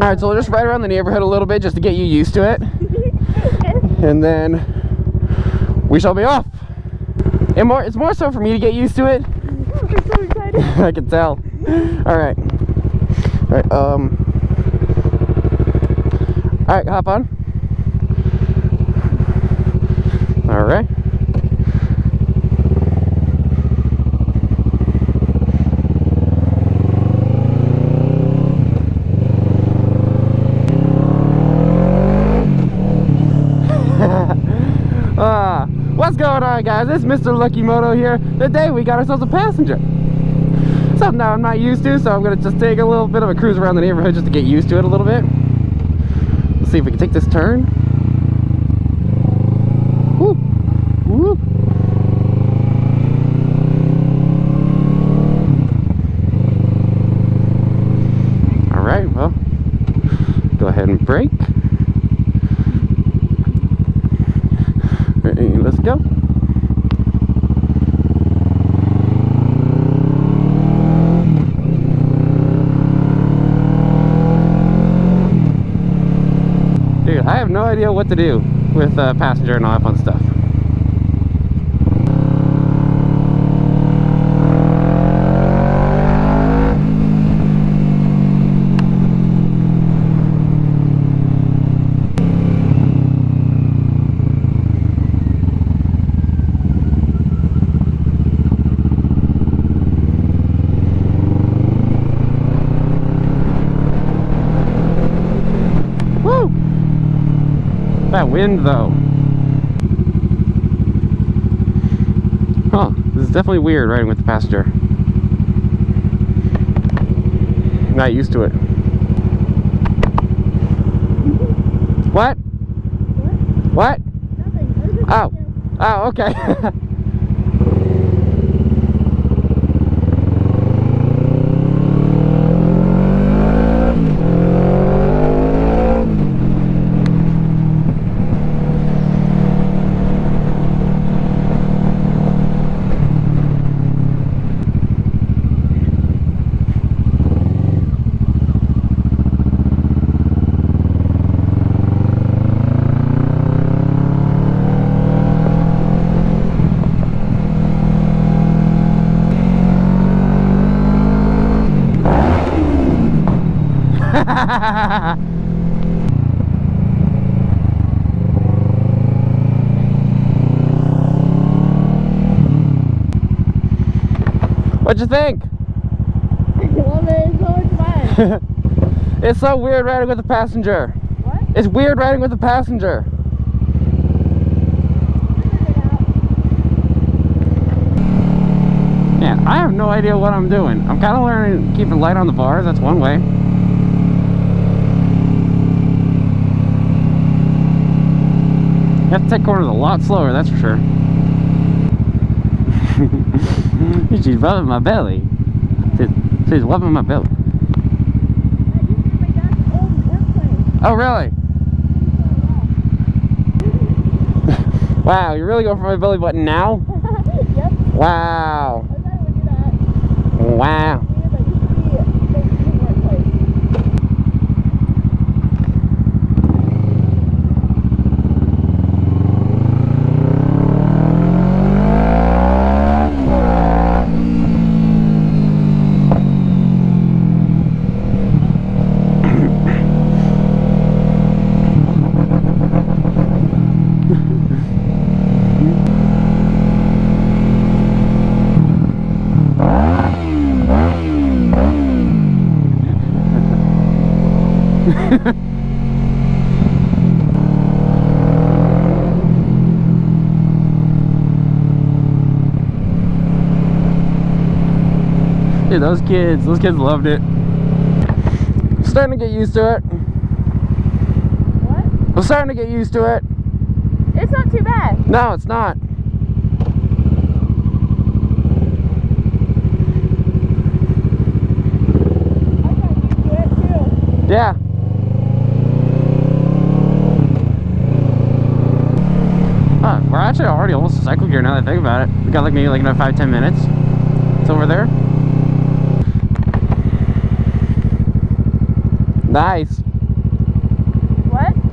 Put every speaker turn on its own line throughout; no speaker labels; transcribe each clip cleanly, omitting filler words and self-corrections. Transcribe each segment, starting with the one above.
Alright, so we'll just ride around the neighborhood a little bit just to get you used to it. And then we shall be off. And it's more so for me to get used to it.
I'm so excited.
I can tell. Alright. Alright, hop on. Alright. What's going on, guys? It's Mr. Lucky Moto here. Today we got ourselves a passenger. Something that I'm not used to, so I'm gonna just take a little bit of a cruise around the neighborhood just to get used to it a little bit. Let's see if we can take this turn. Woo! Woo! Alright, well, go ahead and brake. Let's go. Dude, I have no idea what to do with passenger and all that fun stuff. That wind though. Huh, this is definitely weird riding with the passenger. Not used to it. What? What?
Nothing.
Oh. Oh, okay. What'd you think?
I love it. It's so much fun.
It's so weird riding with a passenger.
What?
It's weird riding with a passenger. Yeah, I have no idea what I'm doing. I'm kind of learning keeping light on the bars. That's one way. You have to take corners a lot slower, that's for sure. She's rubbing my belly. She's rubbing my belly. Oh, really? Wow, you're really going for my belly button now?
Yep.
Wow.
I thought I would do that.
Wow. Dude, those kids loved it. I'm starting to get used to it.
What?
I'm starting to get used to it.
It's not too bad.
No, it's not.
I got used to it too.
Yeah. Huh, we're actually already almost to cycle gear now that I think about it. We got like maybe like another 5-10 minutes. It's over there. Nice.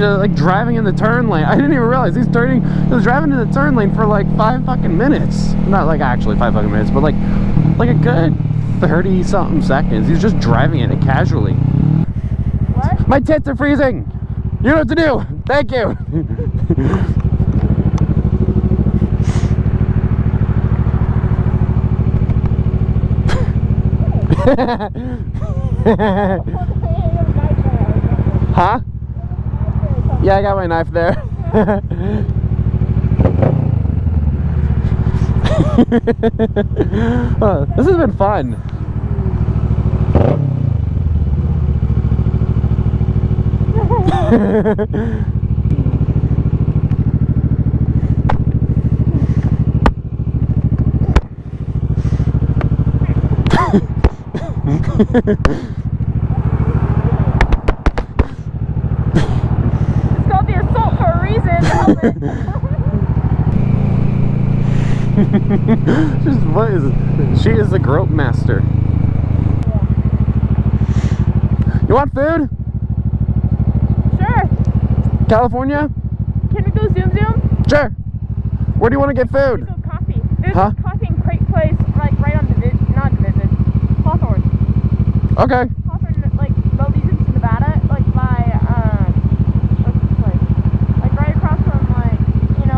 he's like driving in the turn lane. I didn't even realize he was driving in the turn lane for like 5 fucking minutes. Not like actually 5 fucking minutes, but like a good 30 something seconds. He's just driving in it casually.
What?
My tits are freezing. You know what to do. Thank you. Huh? Yeah, I got my knife there. Oh, this has been fun.
It's called the Assault for a reason.
What is it? She is the grope master.
Yeah.
You want food?
Sure.
California?
Can we go zoom?
Sure. Where do you want to get food?
Let's go coffee. There's
Huh?
a coffee and crate place like right on not Division. Hawthorne.
Okay.
Hawthorne, like Belize's, Nevada, like by what's this place? Like right across from like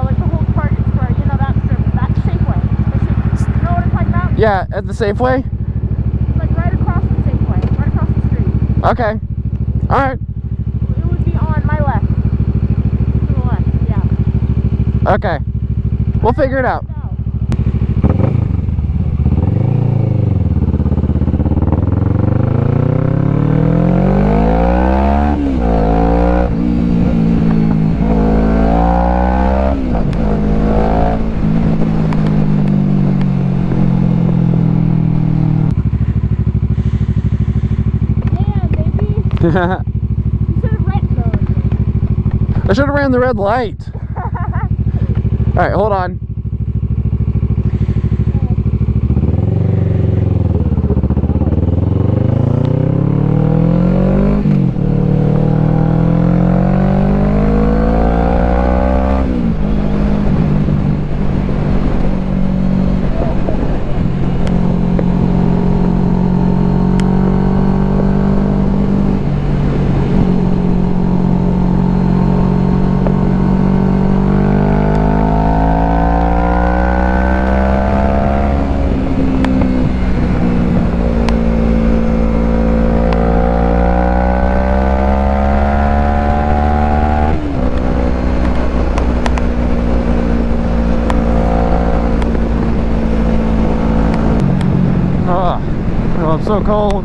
like the whole Target Square. You know that strip, that Safeway. You know what I'm talking about?
Yeah, at the Safeway?
It's like right across from Safeway, right across the street.
Okay. Alright.
It would be on my left. To the left, yeah.
Okay. We'll figure it out.
You should have ran those.
I should have ran the red light. Alright, hold on. Oh, I'm so cold.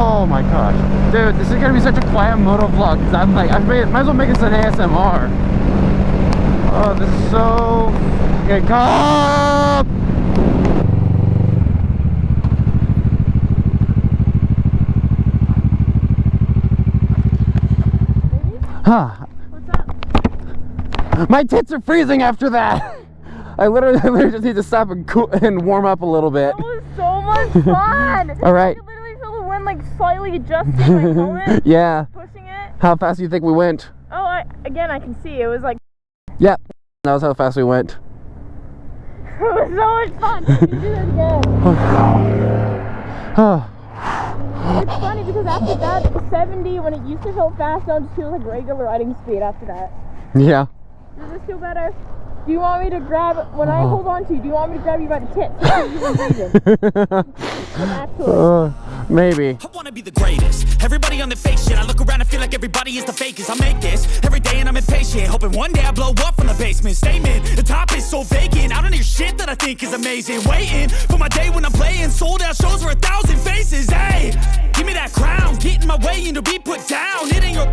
Oh my gosh. Dude, this is gonna be such a quiet moto vlog because I'm like, might as well make this an ASMR. Oh, this is so fucking cold. Huh.
What's up?
My tits are freezing after that. I literally just need to stop and cool and warm up a little bit.
That was so much fun.
All right.
I could literally feel the wind like slightly adjusting my helmet.
Yeah.
Pushing it.
How fast do you think we went?
Oh, again, I can see. It was like,
Yep. That was how fast we went.
it was so much fun. Can you do that again? It's funny because after that, 70, when it used to feel fast, now it just feels like regular riding speed after that.
Yeah.
Does this feel better? Do you want me to grab, when I hold on to you, do you want me to grab you by the tits? Actually.
Maybe.
I wanna be the greatest. Everybody on the fake shit. I look around and feel like everybody is the fakest. I make this every day and I'm impatient, hoping one day I blow up from the basement. Statement, the top is so vacant. I don't hear shit that I think is amazing. Waiting for my day when I'm playing. Sold out shows for 1,000 way and to be put down. It ain't your